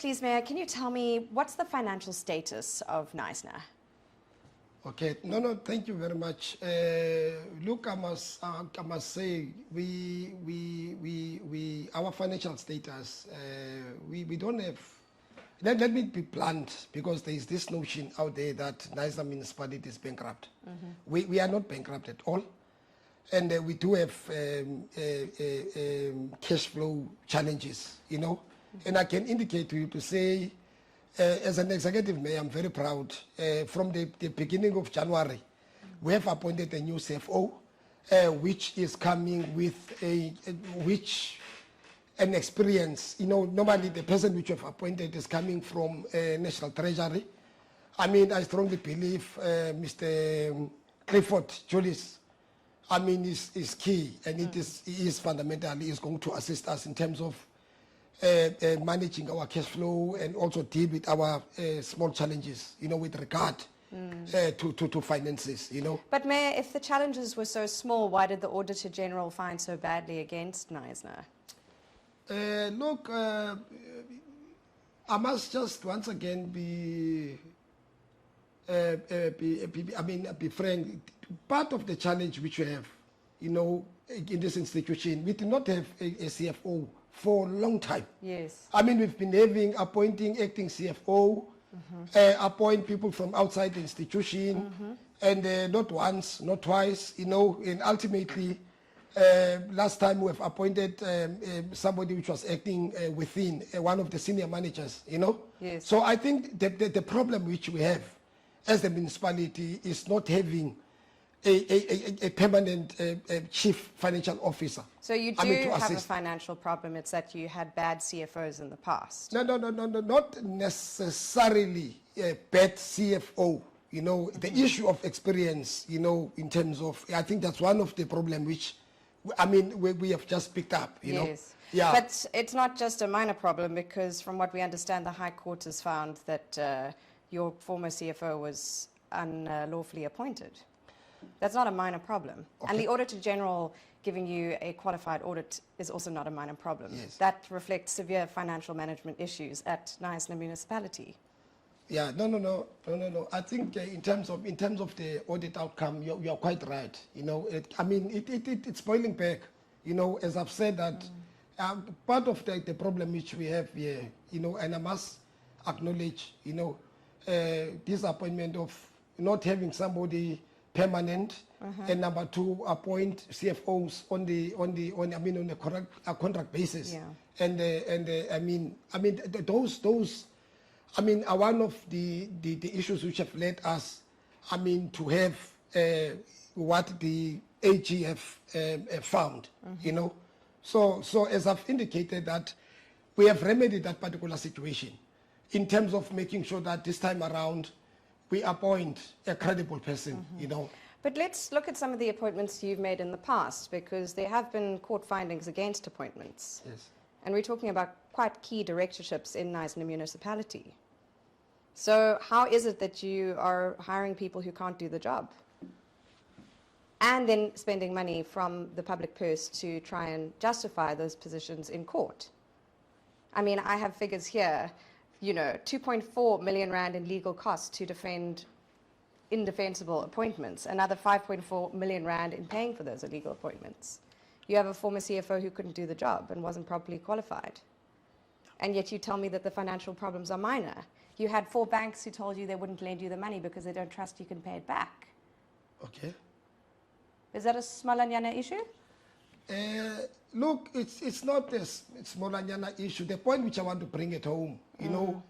please, Mayor, can you tell me what's the financial status of Knysna? Okay, no, thank you very much. Look, I must say, our financial status, we don't have. Let me be blunt, because there is this notion out there that Knysna municipality is bankrupt. We are not bankrupt at all, and we do have cash flow challenges, you know. And I can indicate to you to say, as an executive mayor, I'm very proud. From the beginning of January, we have appointed a new CFO, which is coming with an experience. You know, normally the person which we have appointed is coming from National Treasury. I mean, I strongly believe Mr. Clifford Julius, I mean, is key, and he is fundamentally is going to assist us in terms of managing our cash flow and also deal with our small challenges, you know, with regard to finances, you know. But Mayor, if the challenges were so small, why did the Auditor General find so badly against Knysna? Look, I must just once again be frank. Part of the challenge which we have, you know, in this institution, we do not have a CFO for a long time. Yes. I mean, we've been appointing acting CFO, appoint people from outside the institution, and not once, not twice, you know, and ultimately, last time we've appointed somebody which was acting within one of the senior managers, you know. Yes. So I think the problem which we have as the municipality is not having a permanent chief financial officer. So you do have a financial problem, it's that you had bad CFOs in the past? No, not necessarily a bad CFO. You know, the issue of experience, you know, in terms of, I think that's one of the problems which, I mean, we have just picked up, you know. Yeah. But it's not just a minor problem, because from what we understand, the High Court has found that your former CFO was unlawfully appointed. That's not a minor problem. Okay. And the Auditor General giving you a qualified audit is also not a minor problem. Yes. That reflects severe financial management issues at Knysna municipality. Yeah, no. I think in terms of the audit outcome, you're quite right. You know, it's boiling back. You know, as I've said that part of the problem which we have here, you know, and I must acknowledge, you know, disappointment of not having somebody permanent, and number two, appoint CFOs on a contract basis. Yeah. And those are one of the issues which have led us, to have what the AG have found, you know. So as I've indicated, that we have remedied that particular situation in terms of making sure that this time around we appoint a credible person, you know. But let's look at some of the appointments you've made in the past, because there have been court findings against appointments. Yes. And we're talking about quite key directorships in Knysna municipality. So how is it that you are hiring people who can't do the job? And then spending money from the public purse to try and justify those positions in court? I mean, I have figures here, you know, 2.4 million rand in legal costs to defend indefensible appointments, another 5.4 million rand in paying for those illegal appointments. You have a former CFO who couldn't do the job and wasn't properly qualified. And yet you tell me that the financial problems are minor. You had 4 banks who told you they wouldn't lend you the money because they don't trust you can pay it back. Okay. Is that a Smalanyana issue? Look, it's not a Smalanyana issue. The point which I want to bring it home, you know,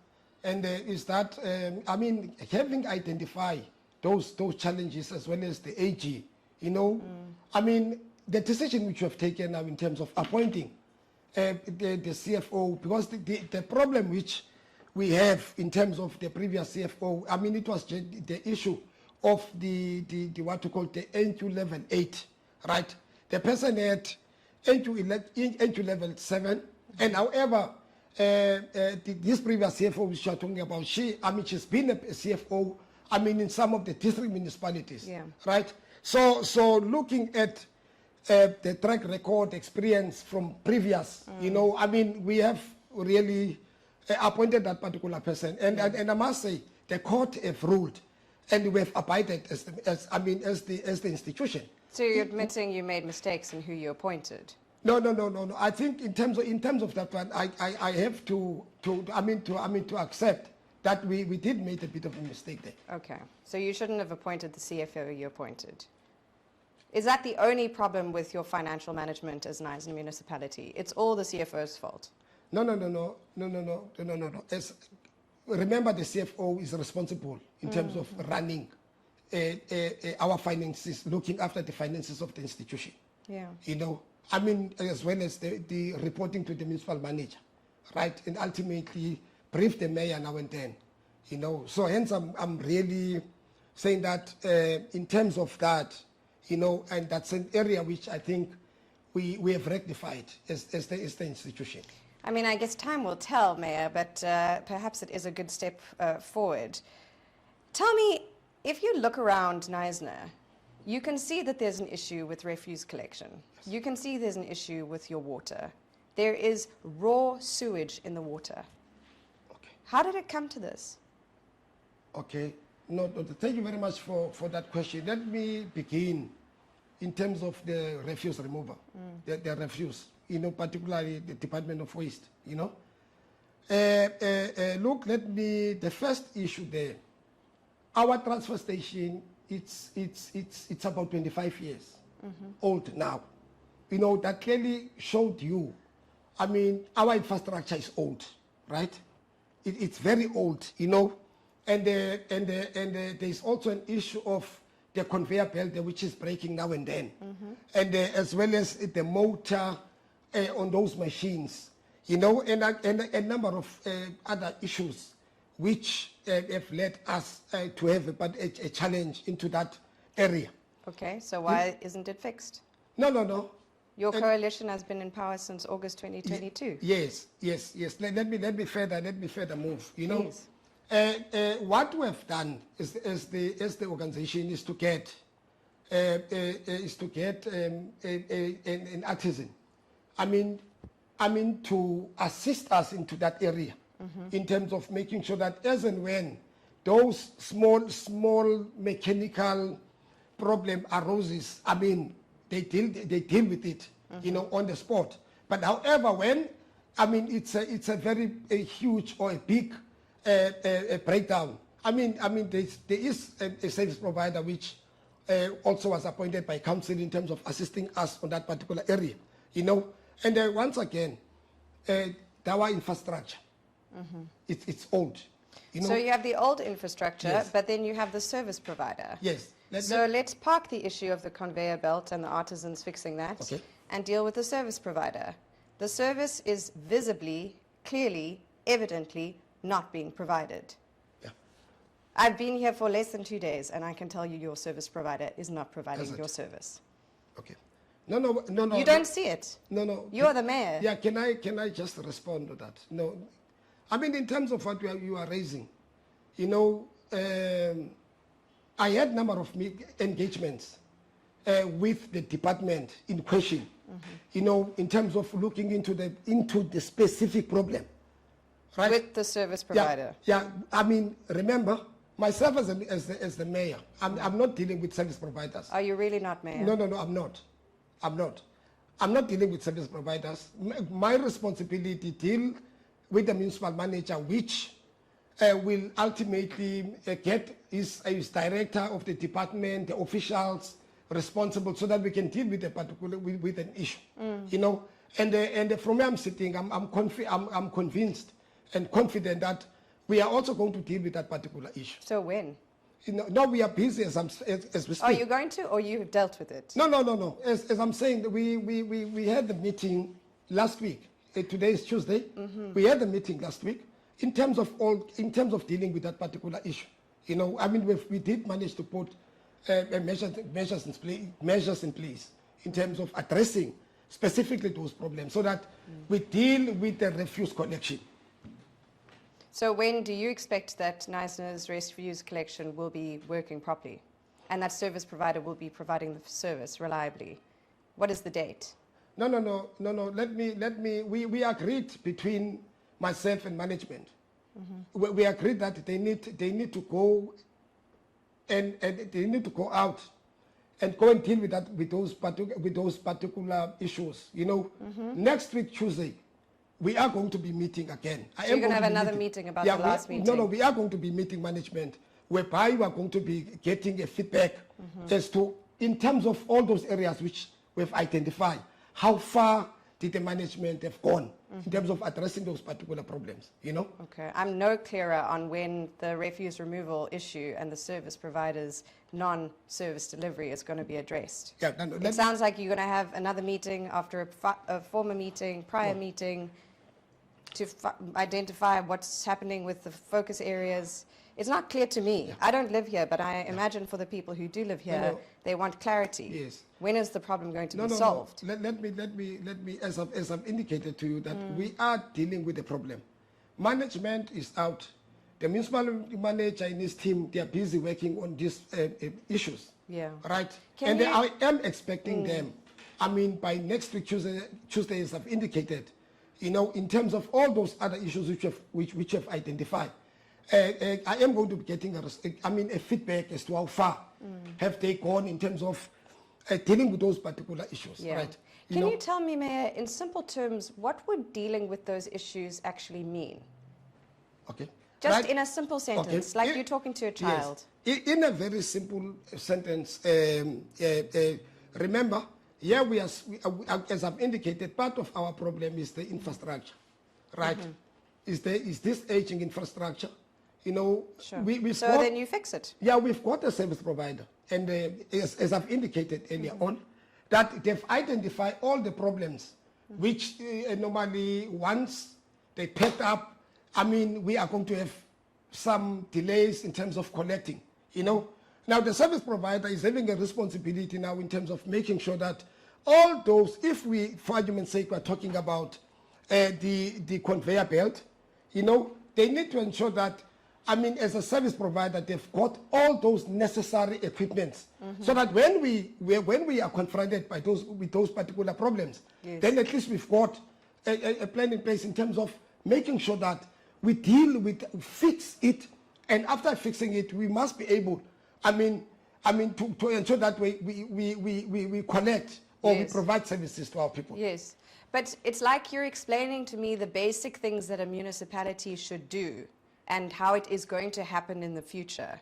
and is that, having identified those challenges as well as the AG, you know, the decision which you have taken now in terms of appointing the CFO, because the problem which we have in terms of the previous CFO, it was the issue of the what you call the NQ level 8, right? The person had NQ level 7, and however, this previous CFO which you are talking about, she's been a CFO, in some of the district municipalities, right? So looking at the track record experience from previous, you know, we have really appointed that particular person. And I must say, the court have ruled, and we have abided as the institution. So you're admitting you made mistakes in who you appointed? No. I think in terms of that one, I have to accept that we did make a bit of a mistake there. Okay. So you shouldn't have appointed the CFO you appointed. Is that the only problem with your financial management as Knysna municipality? It's all the CFO's fault? No. Remember, the CFO is responsible in terms of running our finances, looking after the finances of the institution. Yeah. You know, as well as the reporting to the municipal manager, right? And ultimately brief the mayor now and then, you know. So hence I'm really saying that in terms of that, you know, and that's an area which I think we have rectified as the institution. I mean, I guess time will tell, Mayor, but perhaps it is a good step forward. Tell me, if you look around Knysna, you can see that there's an issue with refuse collection. Yes. You can see there's an issue with your water. There is raw sewage in the water. Okay. How did it come to this? Okay. No, thank you very much for that question. Let me begin in terms of the refuse removal, the refuse, you know, particularly the Department of Waste, you know. Look, the first issue there, our transfer station, it's about 25 years old now. You know, that clearly showed you, I mean, our infrastructure is old, right? It's very old, you know. And there's also an issue of the conveyor belt which is breaking now and then, and as well as the motor on those machines, you know, and a number of other issues which have led us to have a challenge into that area. Okay, so why isn't it fixed? No. Your coalition has been in power since August 2022. Yes. Let me further move. You know. Please. What we have done as the organization is to get an artisan. I mean to assist us into that area in terms of making sure that as and when those small mechanical problem arises, I mean they deal with it, you know, on the spot. But however, when it's a very huge or a big a breakdown. I mean, there is a service provider which also was appointed by council in terms of assisting us on that particular area, you know. And once again, our infrastructure, it's old, you know. So you have the old infrastructure, Yes. but then you have the service provider. Yes. Let's park the issue of the conveyor belt and the artisans fixing that, okay, and deal with the service provider. The service is visibly, clearly, evidently not being provided. Yeah. I've been here for less than 2 days, and I can tell you your service provider is not providing Is it? your service. Okay. No. You don't see it. No. You're the mayor. Yeah. Can I just respond to that? No. I mean, in terms of what you are raising, you know, I had a number of engagements with the department in question, you know, in terms of looking into the specific problem. Right? With the service provider. Yeah. I mean, remember, myself as the mayor, I'm not dealing with service providers. Are you really not, Mayor? No, I'm not. I'm not dealing with service providers. My responsibility deal with the municipal manager, which will ultimately is director of the department, the officials responsible, so that we can deal with a particular with an issue. You know, and from where I'm sitting, I'm convinced and confident that we are also going to deal with that particular issue. So when? You know, no, we are busy as we speak. Are you going to, or you've dealt with it? No. As I'm saying, we had the meeting last week. Today is Tuesday. We had the meeting last week in terms of dealing with that particular issue. You know, I mean, we did manage to put measures in place in terms of addressing specifically those problems, so that we deal with the refuse collection. So when do you expect that Knysna's refuse collection will be working properly, and that service provider will be providing the service reliably? What is the date? No. We agreed between myself and management, we agreed that they need to go and they need to go out and go and deal with that with those particular issues. You know, next week Tuesday, we are going to be meeting again. So you're going to have another meeting about the last meeting? No, we are going to be meeting management, whereby we are going to be getting a feedback as to, in terms of all those areas which we've identified, how far did the management have gone in terms of addressing those particular problems, you know? Okay, I'm no clearer on when the refuse removal issue and the service providers' non-service delivery is going to be addressed. Yeah, it sounds like you're going to have another meeting after a former meeting, prior meeting, to identify what's happening with the focus areas. It's not clear to me. Yeah. I don't live here, but I imagine for the people who do live here, they want clarity. Yes. When is the problem going to be solved? No. Let me, as I've indicated to you, that we are dealing with the problem. Management is out. The municipal manager and his team, they are busy working on these issues. Yeah. Right? I am expecting them, I mean, by next week, Tuesday, as I've indicated, you know, in terms of all those other issues which have identified. I am going to be getting a feedback as to how far have they gone in terms of dealing with those particular issues. Yeah. Right? Can you tell me, Mayor, in simple terms, what would dealing with those issues actually mean? Okay. Just in a simple sentence, like you're talking to a child. Yes. In a very simple sentence, remember, as I've indicated, part of our problem is the infrastructure, right? Is this aging infrastructure? You know, sure. Then you fix it. Yeah, we've got a service provider, and as I've indicated earlier on, that they've identified all the problems, which normally once they picked up, I mean, we are going to have some delays in terms of collecting, you know. Now, the service provider is having a responsibility now in terms of making sure that all those, if we, for argument's sake, we're talking about the conveyor belt, you know, they need to ensure that, I mean, as a service provider, they've got all those necessary equipments, so that when we are confronted by with those particular problems, then at least we've got a plan in place in terms of making sure that we fix it, and after fixing it, we must be able, to ensure that we collect or we provide services to our people. Yes, but it's like you're explaining to me the basic things that a municipality should do and how it is going to happen in the future.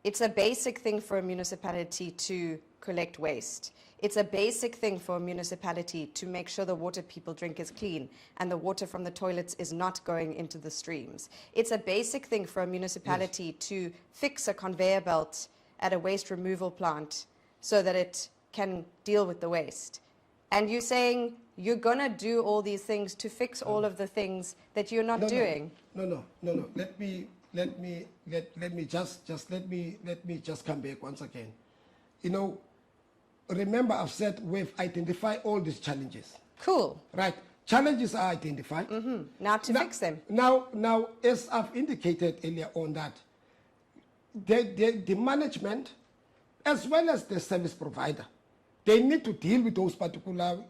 It's a basic thing for a municipality to collect waste. It's a basic thing for a municipality to make sure the water people drink is clean and the water from the toilets is not going into the streams. It's a basic thing for a municipality to fix a conveyor belt at a waste removal plant so that it can deal with the waste. And you're saying you're going to do all these things to fix all of the things that you're not doing. No. Let me just come back once again. You know, remember I've said we've identified all these challenges. Cool. Right. Challenges are identified. Now to fix them. Now, as I've indicated earlier on, that the management, as well as the service provider, they need to deal with those particular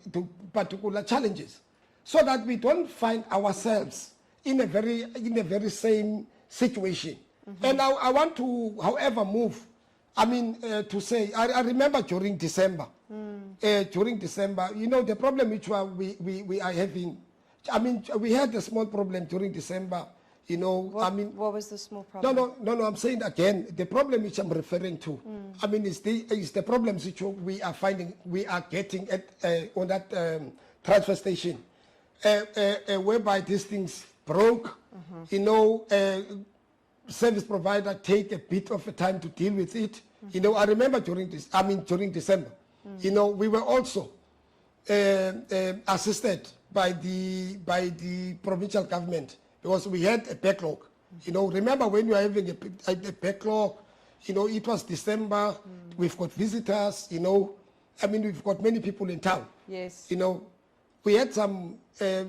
challenges, so that we don't find ourselves in a very same situation. And now I want to, however, move. To say, I remember during December, you know, the problem which we are having. We had a small problem during December. You know, what was the small problem? No. I'm saying again, the problem which I'm referring to, is the problems which we are getting at on that transfer station, whereby these things broke. You know, service provider take a bit of a time to deal with it. You know, I remember during December, you know, we were also assisted by the provincial government, because we had a backlog. You know, remember when we were having a backlog, you know, it was December, we've got visitors, you know, we've got many people in town. Yes. You know, we had some, the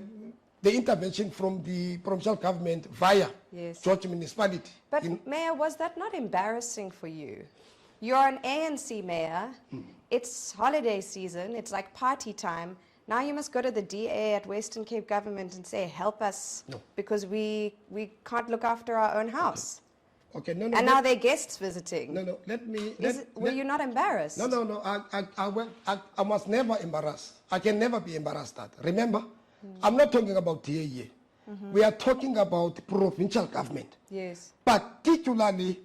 intervention from the provincial government via George Municipality. But Mayor, was that not embarrassing for you? You're an ANC mayor, it's holiday season, it's like party time, Now you must go to the DA at Western Cape government and say, help us, because we can't look after our own house. Okay, no. And now they're guests visiting. No, let me... Were you not embarrassed? No, I must never embarrass. I can never be embarrassed at. Remember, I'm not talking about DA. We are talking about provincial government. Yes. Particularly,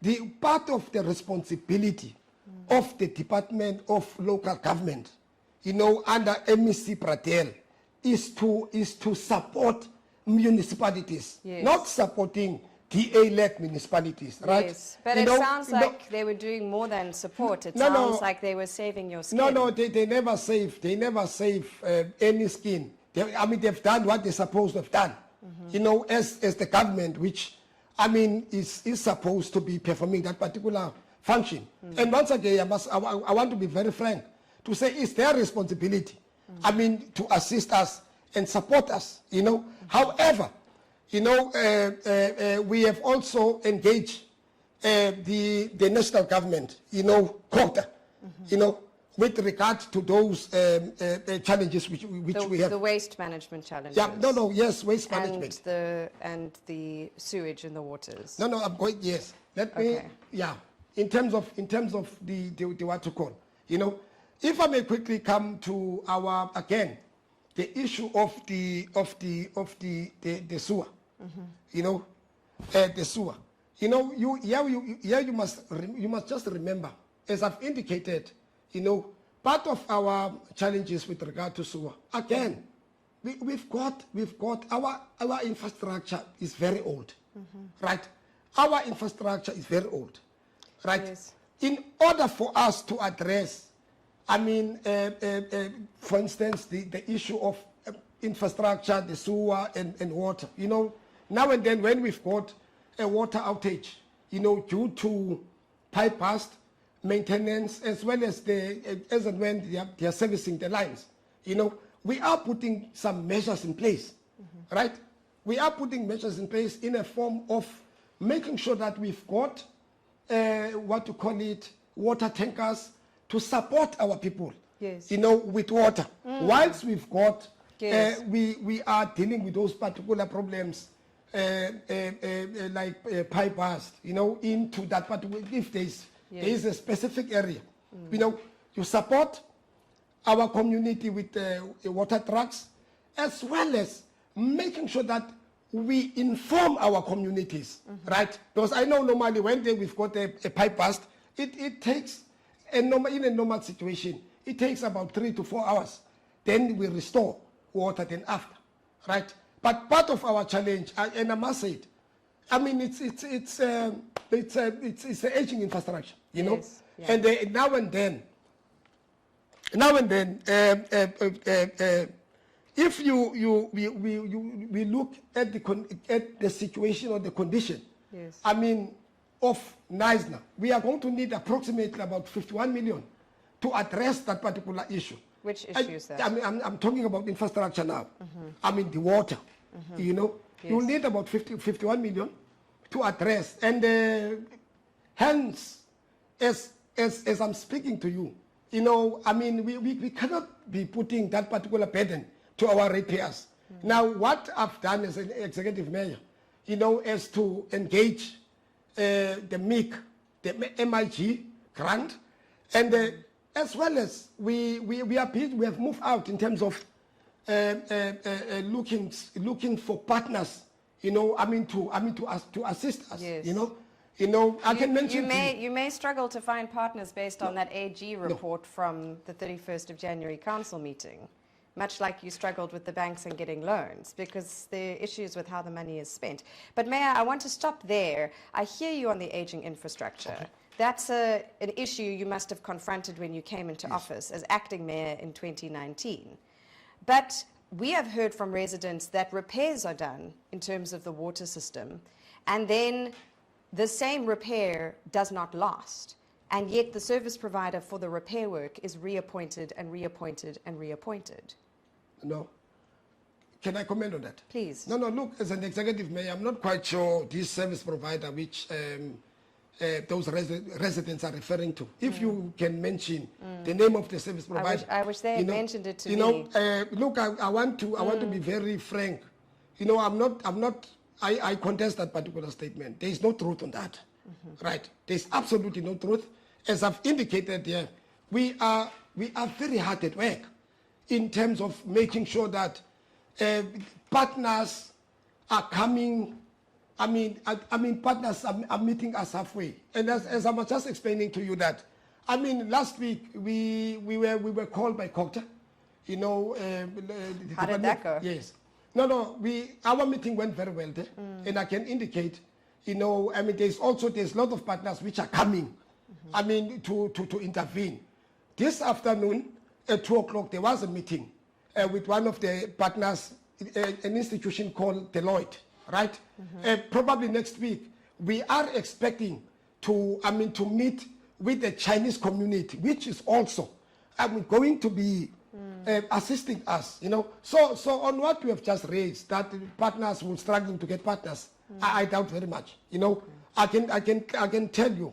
the part of the responsibility of the Department of Local Government, under MEC Pratel, is to support municipalities, not supporting DA-led municipalities, right? Yes, but it sounds like they were doing more than support. It sounds like they were saving your skin. No, they never save. They never save any skin. They've done what they're supposed to have done. As the government, which is supposed to be performing that particular function. And once again, I want to be very frank to say it's their responsibility. To assist us and support us. However, we have also engaged the national government, quota, with regard to those challenges which we have. The waste management challenges. Yeah, yes, waste management. And the sewage in the waters. No, I'm going, yes. Let me, in terms of the what to call, if I may quickly come to our, again, the issue of the sewer, the sewer. You must just remember, as I've indicated, part of our challenges with regard to sewer. Again, we've got our infrastructure is very old, right? Our infrastructure is very old, right? Yes. In order for us to address, for instance, the issue of infrastructure, the sewer and water, now and then when we've got a water outage, due to pipe burst, maintenance, as well as as and when they are servicing the lines, we are putting some measures in place, right? We are putting measures in place in a form of making sure that we've got, water tankers to support our people, with water. Whilst we've got, we are dealing with those particular problems, like pipe burst, into that particular, if there is a specific area, you support our community with water trucks, as well as making sure that we inform our communities, right? Because I know normally when we've got a pipe burst, it takes, in a normal situation, it takes about 3 to 4 hours. Then we restore water then after, right? But part of our challenge, and I must say it, it's an aging infrastructure, Yes, yeah. And now and then, if we look at the situation or the condition, of Knysna, we are going to need approximately about 51 million to address that particular issue. Which issue is that? I'm talking about infrastructure now. The water. You'll need about 51 million to address, and hence, as I'm speaking to you, we cannot be putting that particular burden to our ratepayers. Now, what I've done as an executive mayor, is to engage the MIG, the MIG grant, and as well as we have moved out in terms of looking for partners, to assist us. Yes. I can mention you may struggle to find partners based on that AG report from the 31st of January council meeting, much like you struggled with the banks and getting loans, because there are issues with how the money is spent. But Mayor, I want to stop there. I hear you on the aging infrastructure. Okay. That's an issue you must have confronted when you came into office as acting mayor in 2019. But we have heard from residents that repairs are done in terms of the water system, and then the same repair does not last. And yet the service provider for the repair work is reappointed and reappointed and reappointed. No. Can I comment on that? Please. No, look, as an executive mayor, I'm not quite sure this service provider, which those residents are referring to. If you can mention the name of the service provider. I wish they had mentioned it to me. Look, I want to be very frank. I contest that particular statement. There is no truth on that, right? There is absolutely no truth. As I've indicated here, we are very hard at work in terms of making sure that partners are coming. Partners are meeting us halfway. And as I was just explaining to you that, last week we were called by Cocta. How did that go? Yes. No, our meeting went very well there. And I can indicate, there's a lot of partners which are coming, to intervene. This afternoon at 2 o'clock, there was a meeting with one of the partners, an institution called Deloitte, right? Probably next week, we are expecting to meet with the Chinese community, which is also going to be assisting us, So on what we have just raised, that partners will struggle to get partners, I doubt very much, I can tell you,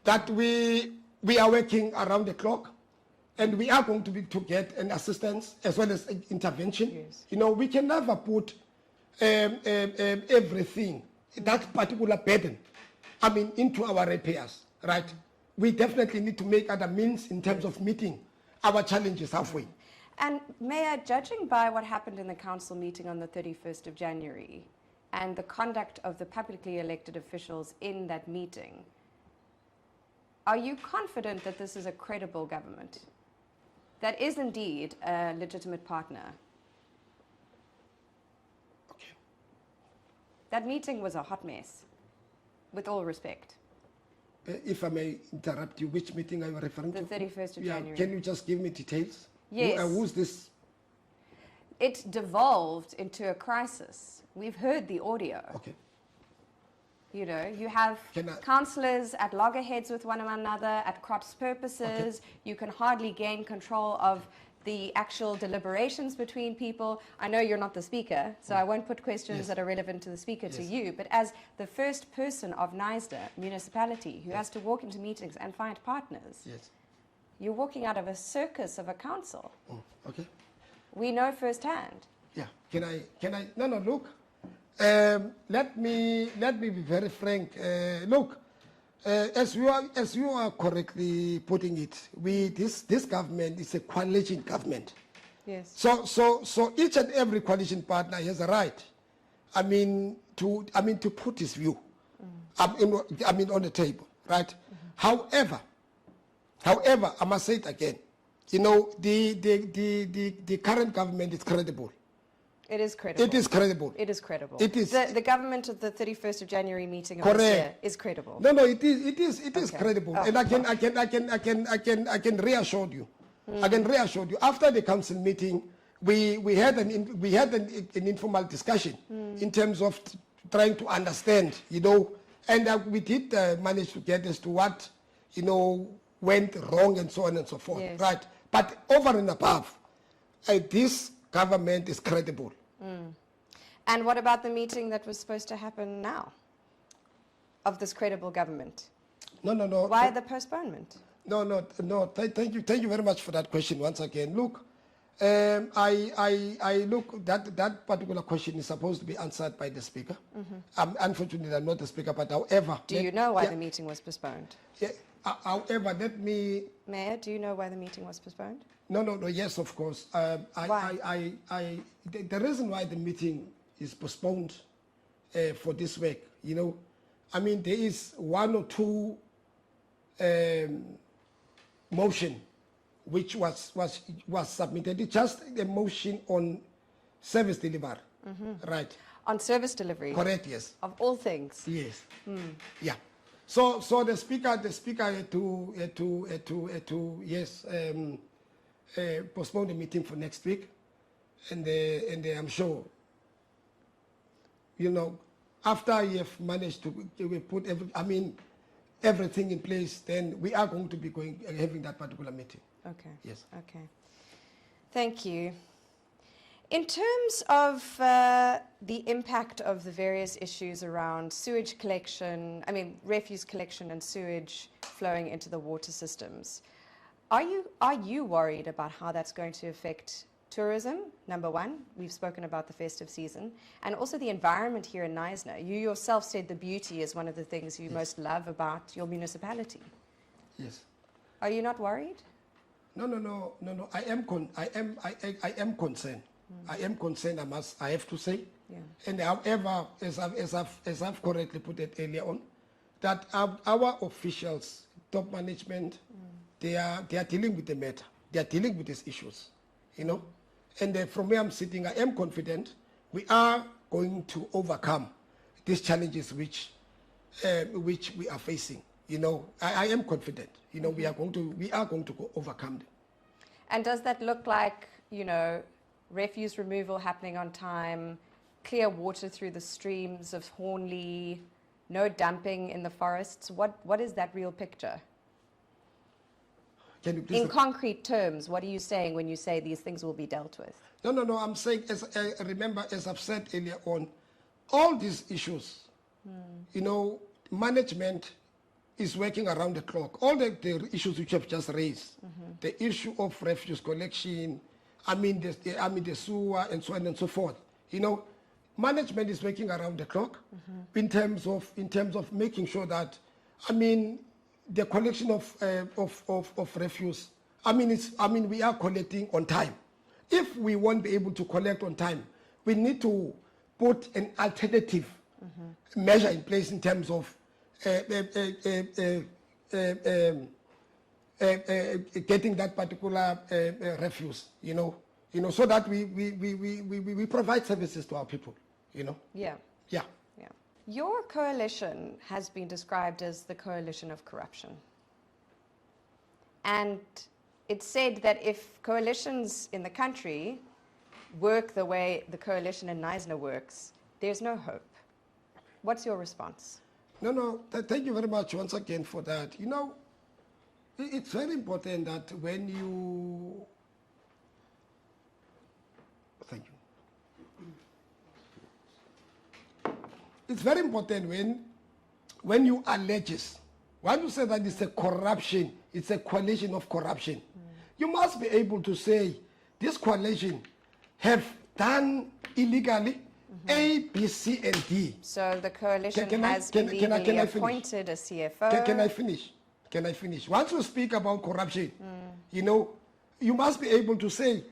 that we are working around the clock, and we are going to get an assistance as well as intervention. Yes. We can never put everything, that particular burden, into our repairs, right? We definitely need to make other means in terms of meeting our challenges halfway. And Mayor, judging by what happened in the council meeting on the 31st of January and the conduct of the publicly elected officials in that meeting, are you confident that this is a credible government? That is indeed a legitimate partner? Okay. That meeting was a hot mess, with all respect. If I may interrupt you, which meeting are you referring to? The 31st of January. Can you just give me details? Yes. Who's this? It devolved into a crisis. We've heard the audio. Okay. You have councillors at loggerheads with one another, at cross purposes. Okay. You can hardly gain control of the actual deliberations between people. I know you're not the speaker, so I won't put questions that are relevant to the speaker to you, but as the first person of Knysna municipality who has to walk into meetings and find partners, you're walking out of a circus of a council. Okay. We know firsthand. Yeah. Can I? No, look. Let me be very frank. Look, as you are correctly putting it, this government is a coalition government. Yes. So each and every coalition partner has a right, to put his view, on the table, right? However, I must say it again. The current government is credible. It is credible. It is credible. It is credible. It is. The government of the 31st of January meeting of this year is credible. No, it is credible. And I can reassure you. I can reassure you. After the council meeting, we had an informal discussion in terms of trying to understand, and we did manage to get as to what, went wrong and so on and so forth, right? But over and above, this government is credible. And what about the meeting that was supposed to happen now of this credible government? No. Why the postponement? No. Thank you very much for that question once again. Look, I look that particular question is supposed to be answered by the speaker. Unfortunately, I'm not the speaker, but however. Do you know why the meeting was postponed? Yeah. However, let me. Mayor, do you know why the meeting was postponed? No. Yes, of course. Why? The reason why the meeting is postponed for this week, there is one or two motion which was submitted. It's just a motion on service delivery, right? On service delivery. Correct. Yes. Of all things. Yes. Yeah. So the speaker had to postpone the meeting for next week, and I'm sure, after you have managed to put everything in place, then we are going to be having that particular meeting. Okay. Yes. Okay. Thank you. In terms of the impact of the various issues around sewage collection, refuse collection and sewage flowing into the water systems, are you worried about how that's going to affect tourism? Number one, we've spoken about the festive season, and also the environment here in Knysna. You yourself said the beauty is one of the things you most love about your municipality. Yes. Are you not worried? No. I am concerned. I am concerned. I have to say. Yeah. And however, as I've correctly put it earlier on, that our officials, top management, they are dealing with the matter. They are dealing with these issues, you know. And from where I'm sitting, I am confident we are going to overcome these challenges which we are facing. You know, I am confident. You know, we are going to overcome them. And does that look like, you know, refuse removal happening on time, clear water through the streams of Hornley, no dumping in the forests? What is that real picture? Can you please in concrete terms, what are you saying when you say these things will be dealt with? No. I'm saying, remember, as I've said earlier on, all these issues, you know, management is working around the clock. All the issues which I've just raised, the issue of refuse collection, the sewer and so on and so forth. You know, management is working around the clock in terms of making sure that, the collection of refuse. We are collecting on time. If we won't be able to collect on time, we need to put an alternative measure in place in terms of getting that particular refuse, so that we provide services to our people, Yeah. Yeah. Yeah. Your coalition has been described as the coalition of corruption. And it's said that if coalitions in the country work the way the coalition in Knysna works, there's no hope. What's your response? No, thank you very much once again for that. You know, it's very important that when you... Thank you. It's very important when you allege, when you say that it's a corruption, it's a coalition of corruption, you must be able to say this coalition have done illegally A, B, C, and D. So the coalition has illegally appointed a CFO. Can I finish? Can I finish? Once you speak about corruption, you must be able to say,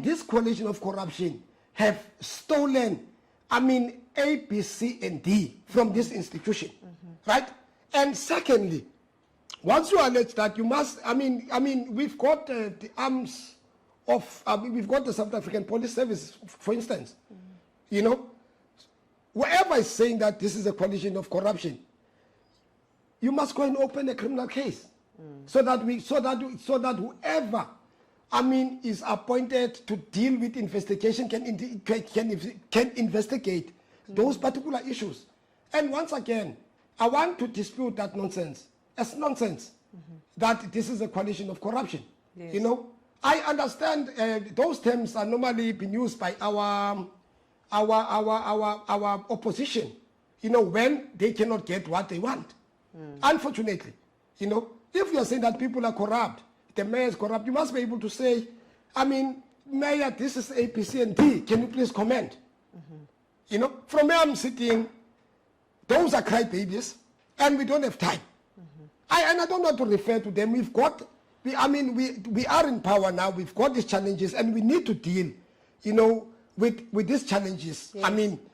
this coalition of corruption have stolen, A, B, C, and D from this institution, right? And secondly, once you allege that, you must, we've got the arms of, we've got the South African Police Service, for instance. Whoever is saying that this is a coalition of corruption, you must go and open a criminal case, so that whoever, is appointed to deal with investigation can investigate those particular issues. And once again, I want to dispute that nonsense. It's nonsense that this is a coalition of corruption. Yes. I understand those terms are normally being used by our opposition, when they cannot get what they want. Unfortunately, if you are saying that people are corrupt, the mayor is corrupt, you must be able to say, Mayor, this is A, B, C, and D. Can you please comment? From where I'm sitting, those are crybabies, and we don't have time. And I don't want to refer to them. We are in power now. We've got these challenges, and we need to deal, with these challenges. Yes.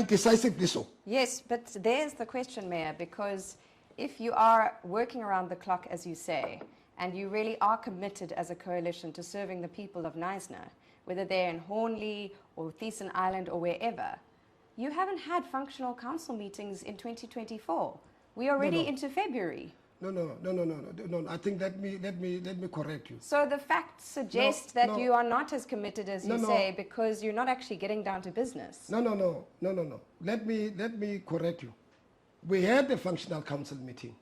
Decisively so. Yes, but there's the question, Mayor, because if you are working around the clock, as you say, and you really are committed as a coalition to serving the people of Knysna, whether they're in Hornley or Thiessen Island or wherever, you haven't had functional council meetings in 2024. We are already into February. No. I think let me correct you. So the facts suggest that you are not as committed as you say, because you're not actually getting down to business. No. Let me correct you. We had a functional council meeting.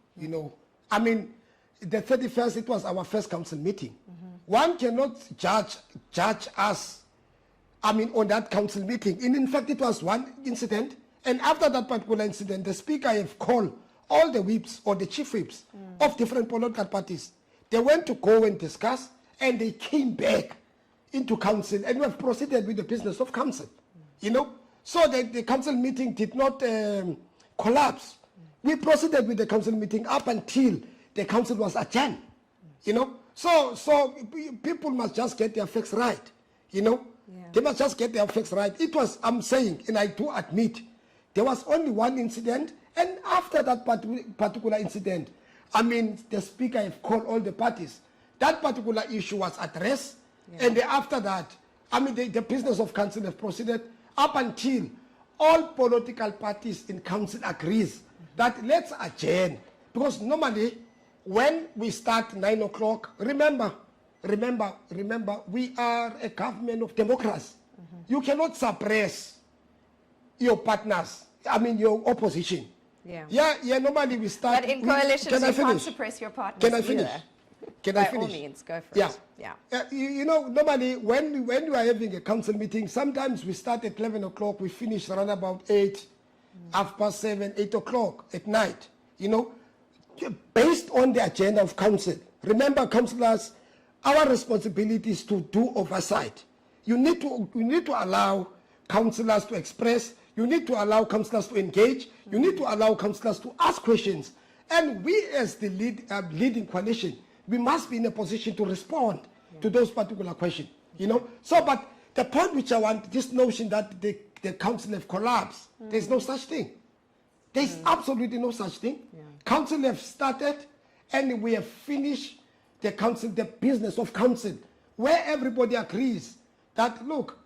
The 31st, it was our first council meeting. One cannot judge us I mean, on that council meeting. And in fact, it was one incident. And after that particular incident, the speaker have called all the whips or the chief whips of different political parties. They went to go and discuss, and they came back into council, and we have proceeded with the business of council. You know, so the council meeting did not collapse. We proceeded with the council meeting up until the council was adjourned. You know, so people must just get their facts right. You know, they must just get their facts right. It was, I'm saying, and I do admit, there was only one incident, and after that particular incident, I mean, the speaker have called all the parties. That particular issue was addressed, and after that, I mean, the business of council have proceeded up until all political parties in council agrees that let's adjourn. Because normally, when we start 9 o'clock, remember, we are a government of democracy. You cannot suppress your partners, I mean your opposition. Normally we start. But in coalitions, you can't suppress your partners. Can I finish? Either. Can I By finish? all means, go for it. You know, normally when you are having a council meeting, sometimes we start at 11 o'clock, we finish around about 8, 7:30, 8 o'clock at night. You know, based on the agenda of council. Remember, councillors, our responsibility is to do oversight. You need to allow councillors to express. You need to allow councillors to engage. You need to allow councillors to ask questions. And we, as the leading coalition, we must be in a position to respond to those particular questions. You know. So, but the point which I want, this notion that the council have collapsed, there's no such thing. There's absolutely no such thing. Council have started, and we have finished the council, the business of council, where everybody agrees that, look,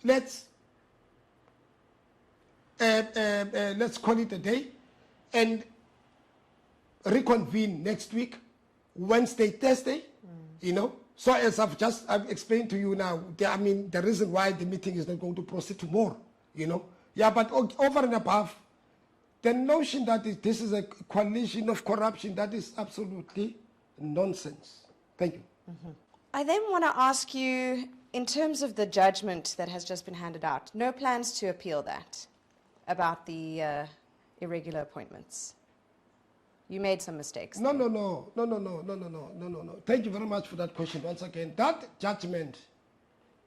let's call it a day and reconvene next week, Wednesday, Thursday, you know. So as I've explained to you now, I mean, the reason why the meeting is not going to proceed tomorrow, you know. Yeah, but over and above, the notion that this is a coalition of corruption, that is absolutely nonsense. Thank you. I then want to ask you, in terms of the judgment that has just been handed out, no plans to appeal that about the irregular appointments? You made some mistakes. No. Thank you very much for that question. Once again, that judgment,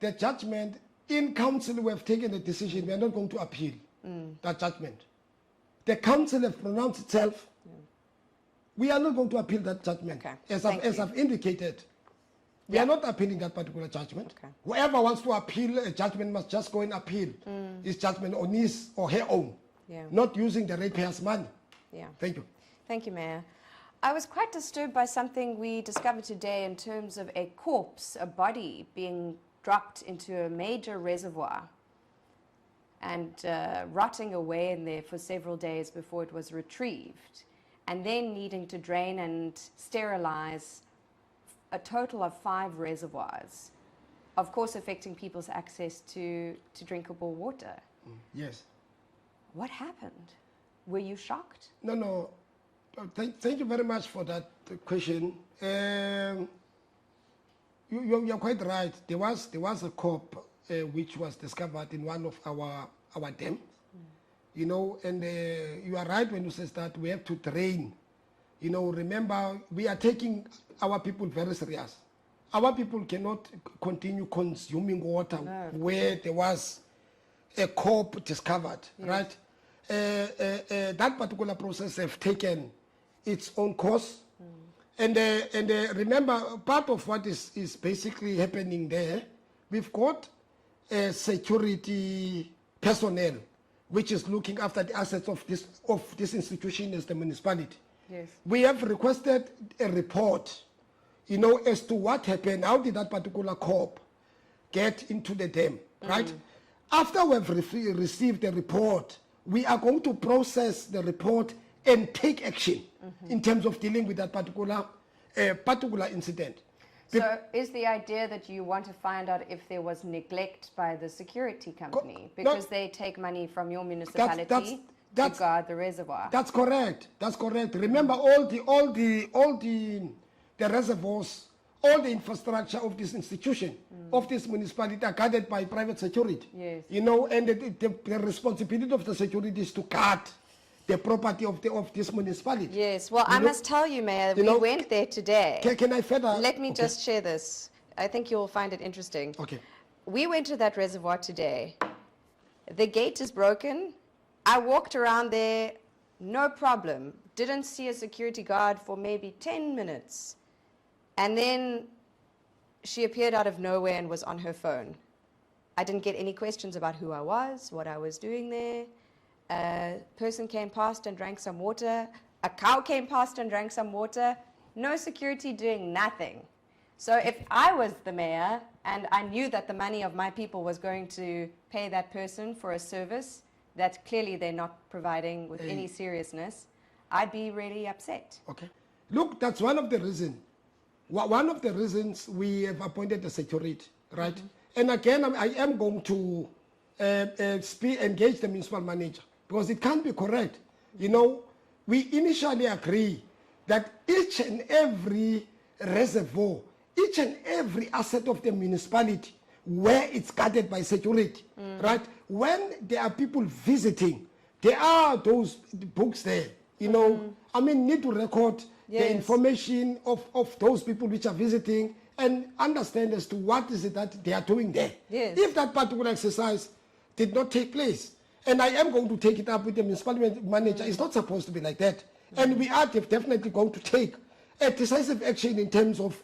the judgment in council, we have taken a decision. We are not going to appeal that judgment. The council has pronounced itself. We are not going to appeal that judgment. Okay. As I've indicated, we are not appealing that particular judgment. Okay. Whoever wants to appeal a judgment must just go and appeal his judgment on his or her own, not using the ratepayers' money. Thank you. Thank you, Mayor. I was quite disturbed by something we discovered today in terms of a corpse, a body being dropped into a major reservoir and rotting away in there for several days before it was retrieved, and then needing to drain and sterilize a total of 5 reservoirs, of course affecting people's access to drinkable water. Yes. What happened? Were you shocked? No. Thank you very much for that question. You're quite right. There was a corpse which was discovered in one of our dams. You know, and you are right when you say that we have to drain. You know, remember, we are taking our people very serious. Our people cannot continue consuming water where there was a corpse discovered, right? That particular process have taken its own course. And remember, part of what is basically happening there, we've got security personnel which is looking after the assets of this institution as the municipality. Yes. We have requested a report, you know, as to what happened. How did that particular corp get into the dam, right? After we've received the report, we are going to process the report and take action in terms of dealing with that particular incident. So is the idea that you want to find out if there was neglect by the security company because they take money from your municipality to guard the reservoir? That's correct. Remember, all the reservoirs all the infrastructure of this institution, of this municipality, are guarded by private security. Yes. You know, and the responsibility of the security is to guard the property of this municipality. Yes, well, I must tell you, Mayor, we went there today. Can I further? Let me just share this. I think you'll find it interesting. Okay. We went to that reservoir today. The gate is broken. I walked around there, no problem. Didn't see a security guard for maybe 10 minutes. And then she appeared out of nowhere and was on her phone. I didn't get any questions about who I was, what I was doing there. A person came past and drank some water. A cow came past and drank some water. No security, doing nothing. So if I was the mayor and I knew that the money of my people was going to pay that person for a service that clearly they're not providing with any seriousness, I'd be really upset. Okay. Look, that's one of the reasons. One of the reasons we have appointed the security, right? And again, I am going to engage the municipal manager, because it can't be correct. You know, we initially agree that each and every reservoir, each and every asset of the municipality, where it's guarded by security, right? When there are people visiting, there are those books there, you know. I mean, need to record the information of those people which are visiting and understand as to what is it that they are doing there. Yes. If that particular exercise did not take place, and I am going to take it up with the municipal manager, it's not supposed to be like that. And we are definitely going to take a decisive action in terms of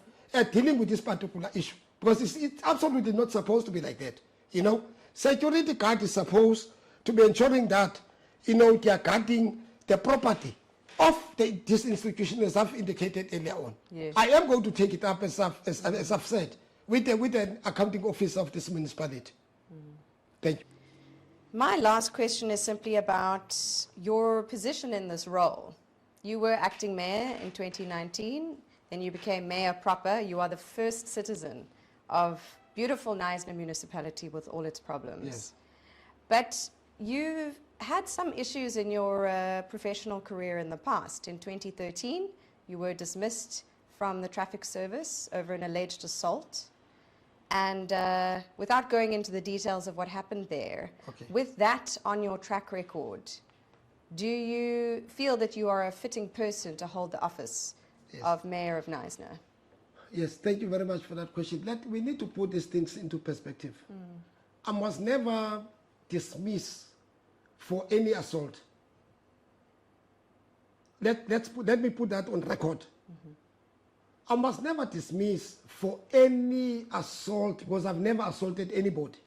dealing with this particular issue, because it's absolutely not supposed to be like that. You know, security guard is supposed to be ensuring that, you know, they are guarding the property of this institution, as I've indicated earlier on. Yes. I am going to take it up, as I've said, with an accounting officer of this municipality. Thank you. My last question is simply about your position in this role. You were acting mayor in 2019, then you became mayor proper. You are the first citizen of beautiful Knysna municipality with all its problems. Yes. But you've had some issues in your professional career in the past. In 2013, you were dismissed from the traffic service over an alleged assault. And without going into the details of what happened there, with that on your track record, do you feel that you are a fitting person to hold the office of Mayor of Knysna? Yes, thank you very much for that question. We need to put these things into perspective. I was never dismissed for any assault. Let me put that on record. I was never dismissed for any assault, because I've never assaulted anybody.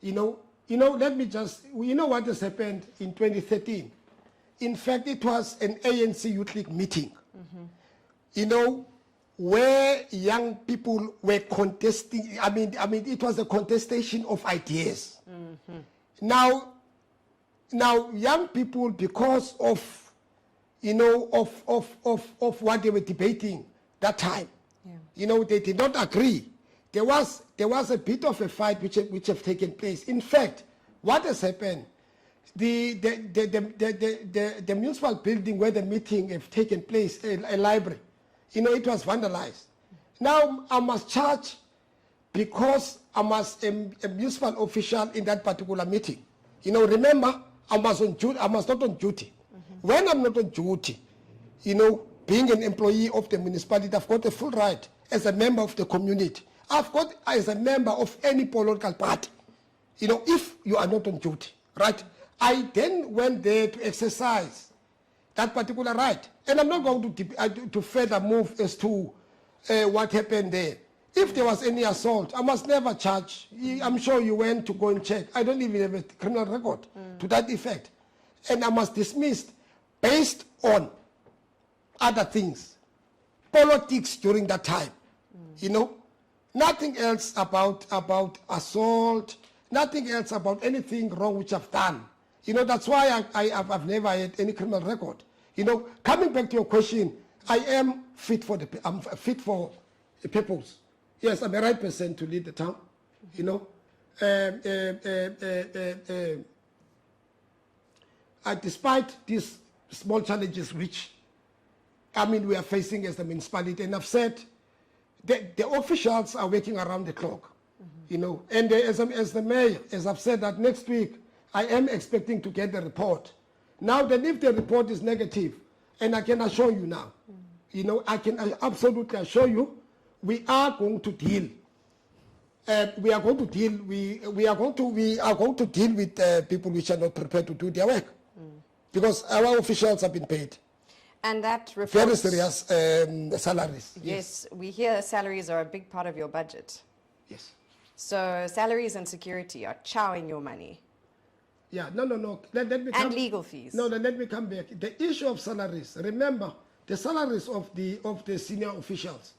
You know, let me just, you know what has happened in 2013? In fact, it was an ANC Youth League meeting, you know, where young people were contesting. I mean, it was a contestation of ideas. Now, young people, because of, you know, of what they were debating that time, you know, they did not agree. There was a bit of a fight which have taken place. In fact, what has happened, the municipal building where the meeting have taken place, a library, you know, it was vandalized. Now I must charge, because I was a municipal official in that particular meeting. You know, remember, I was not on duty. When I'm not on duty, you know, being an employee of the municipality, I've got a full right as a member of the community. I've got as a member of any political party. You know, if you are not on duty, right? I then went there to exercise that particular right. And I'm not going to further move as to what happened there. If there was any assault, I must never charge. I'm sure you went to go and check. I don't even have a criminal record to that effect. And I was dismissed based on other things, politics during that time. You know, nothing else about assault, nothing else about anything wrong which I've done. You know, that's why I've never had any criminal record. You know, coming back to your question, I am fit for the purpose. Yes, I'm the right person to lead the town. You know, despite these small challenges which, I mean, we are facing as the municipality, and I've said the officials are working around the clock, you know. And as the mayor, as I've said that next week, I am expecting to get the report. Now then, if the report is negative, and I can assure you now, you know, I can absolutely assure you, we are going to deal. We are going to deal. We are going to deal with people which are not prepared to do their work, because our officials have been paid. And that reflects Very serious salaries. Yes, we hear salaries are a big part of your budget. Yes. So salaries and security are chowing your money. Yeah, no. Let me come, and legal fees. No, let me come back. The issue of salaries, remember, the salaries of the senior officials,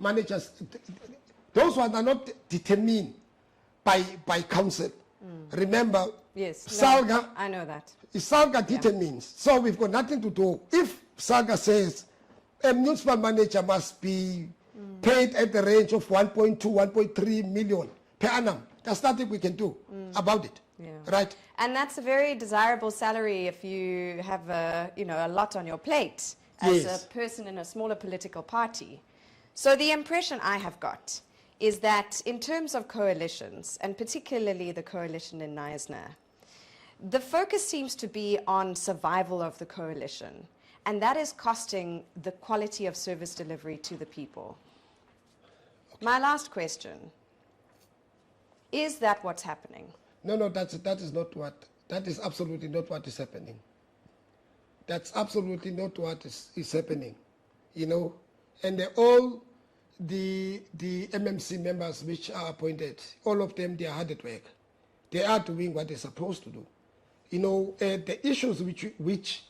managers, those ones are not determined by council. Remember, yes, Salga, no, I know that. Salga determines. So we've got nothing to do. If Salga says a municipal manager must be paid at the range of 1.2, 1.3 million per annum, there's nothing we can do about it. Yeah. Right? And that's a very desirable salary if you have a lot on your plate as Yes. a person in a smaller political party. So the impression I have got is that in terms of coalitions, and particularly the coalition in Knysna, the focus seems to be on survival of the coalition, and that is costing the quality of service delivery to the people. Okay. My last question, is that what's happening? No, that is absolutely not what is happening. That's absolutely not what is happening, you know. And all the MMC members which are appointed, all of them, they are hard at work. They are doing what they're supposed to do. You know, the issues which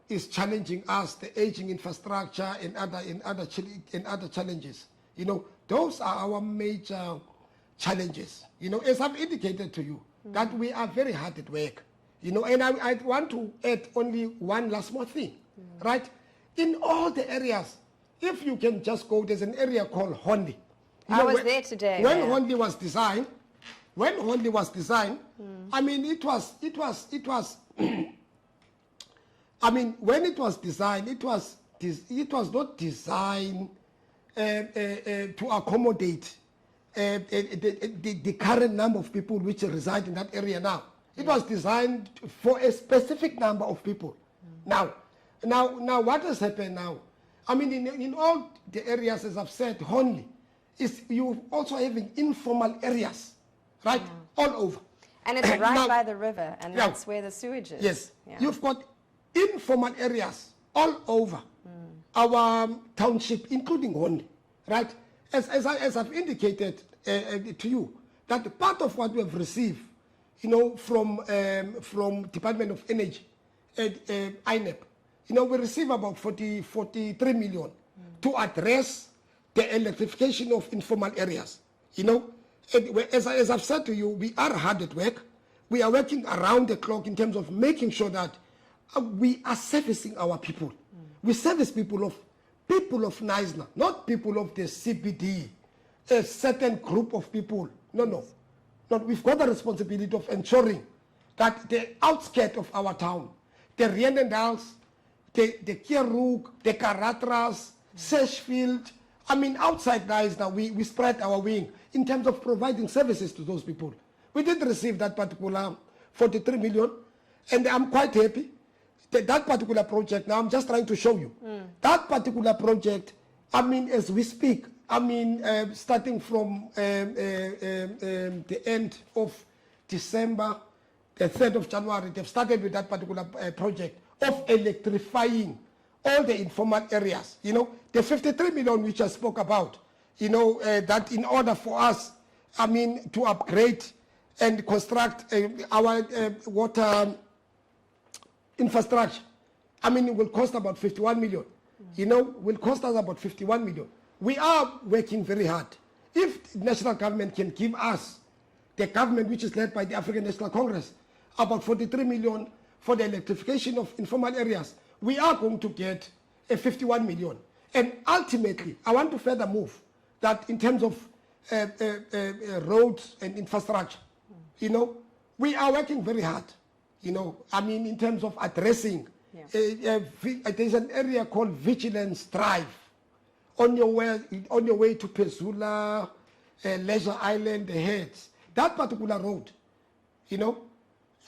is challenging us, the aging infrastructure and other challenges, you know, those are our major challenges. You know, as I've indicated to you, that we are very hard at work. You know, and I want to add only one last more thing, right? In all the areas, if you can just go, there's an area called Hondi. I was there today. When Hondi was designed, I mean, it was I mean, when it was designed, it was not designed to accommodate the current number of people which reside in that area now. It was designed for a specific number of people. Now, what has happened now? I mean, in all the areas, as I've said, only is you also having informal areas, right, all over. And it's right now, by the river, and that's where the sewage is. Yes, you've got informal areas all over our township, including Hondi, right? As I've indicated to you, that part of what we have received, you know, from Department of Energy, INEP, you know, we receive about 43 million to address the electrification of informal areas. You know, as I've said to you, we are hard at work. We are working around the clock in terms of making sure that we are servicing our people. We service people of Knysna, not people of the CBD, a certain group of people. No. We've got the responsibility of ensuring that the outskirts of our town, the Rienendals, the Kierhoek, the Karatras, Seshfield, I mean, outside Knysna, we spread our wing in terms of providing services to those people. We did receive that particular 43 million, and I'm quite happy. That particular project, now I'm just trying to show you, that particular project, I mean, as we speak, I mean, starting from the end of December, the 3rd of January, they've started with that particular project of electrifying all the informal areas. You know, the 53 million which I spoke about, you know, that in order for us, I mean, to upgrade and construct our water infrastructure, I mean, it will cost about 51 million. You know, will cost us about 51 million. We are working very hard. If the national government can give us, the government which is led by the African National Congress, about 43 million for the electrification of informal areas, we are going to get a 51 million. And ultimately, I want to further move that in terms of roads and infrastructure, you know, we are working very hard. You know, I mean, in terms of addressing, there's an area called Vigilance Drive on your way to Pezula, Leisure Island, the Heads, that particular road, you know,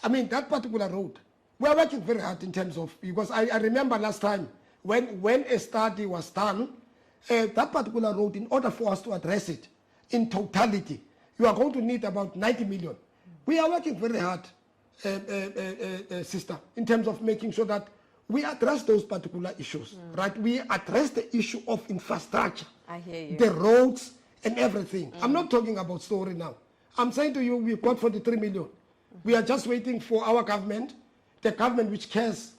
I mean, that particular road, we are working very hard in terms of, because I remember last time when a study was done, that particular road, in order for us to address it in totality, you are going to need about 90 million. We are working very hard, sister, in terms of making sure that we address those particular issues, right? We address the issue of infrastructure, I hear you. the roads and everything. I'm not talking about story now. I'm saying to you, we've got 43 million. We are just waiting for our government, the government which cares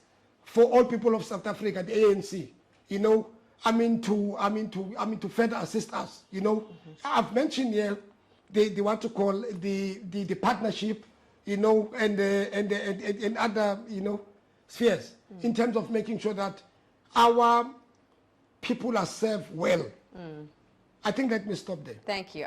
for all people of South Africa, the ANC, you know, to further assist us, you know. I've mentioned here the what to call the partnership, you know, and other, you know, spheres in terms of making sure that our people are served well. I think let me stop there. Thank you.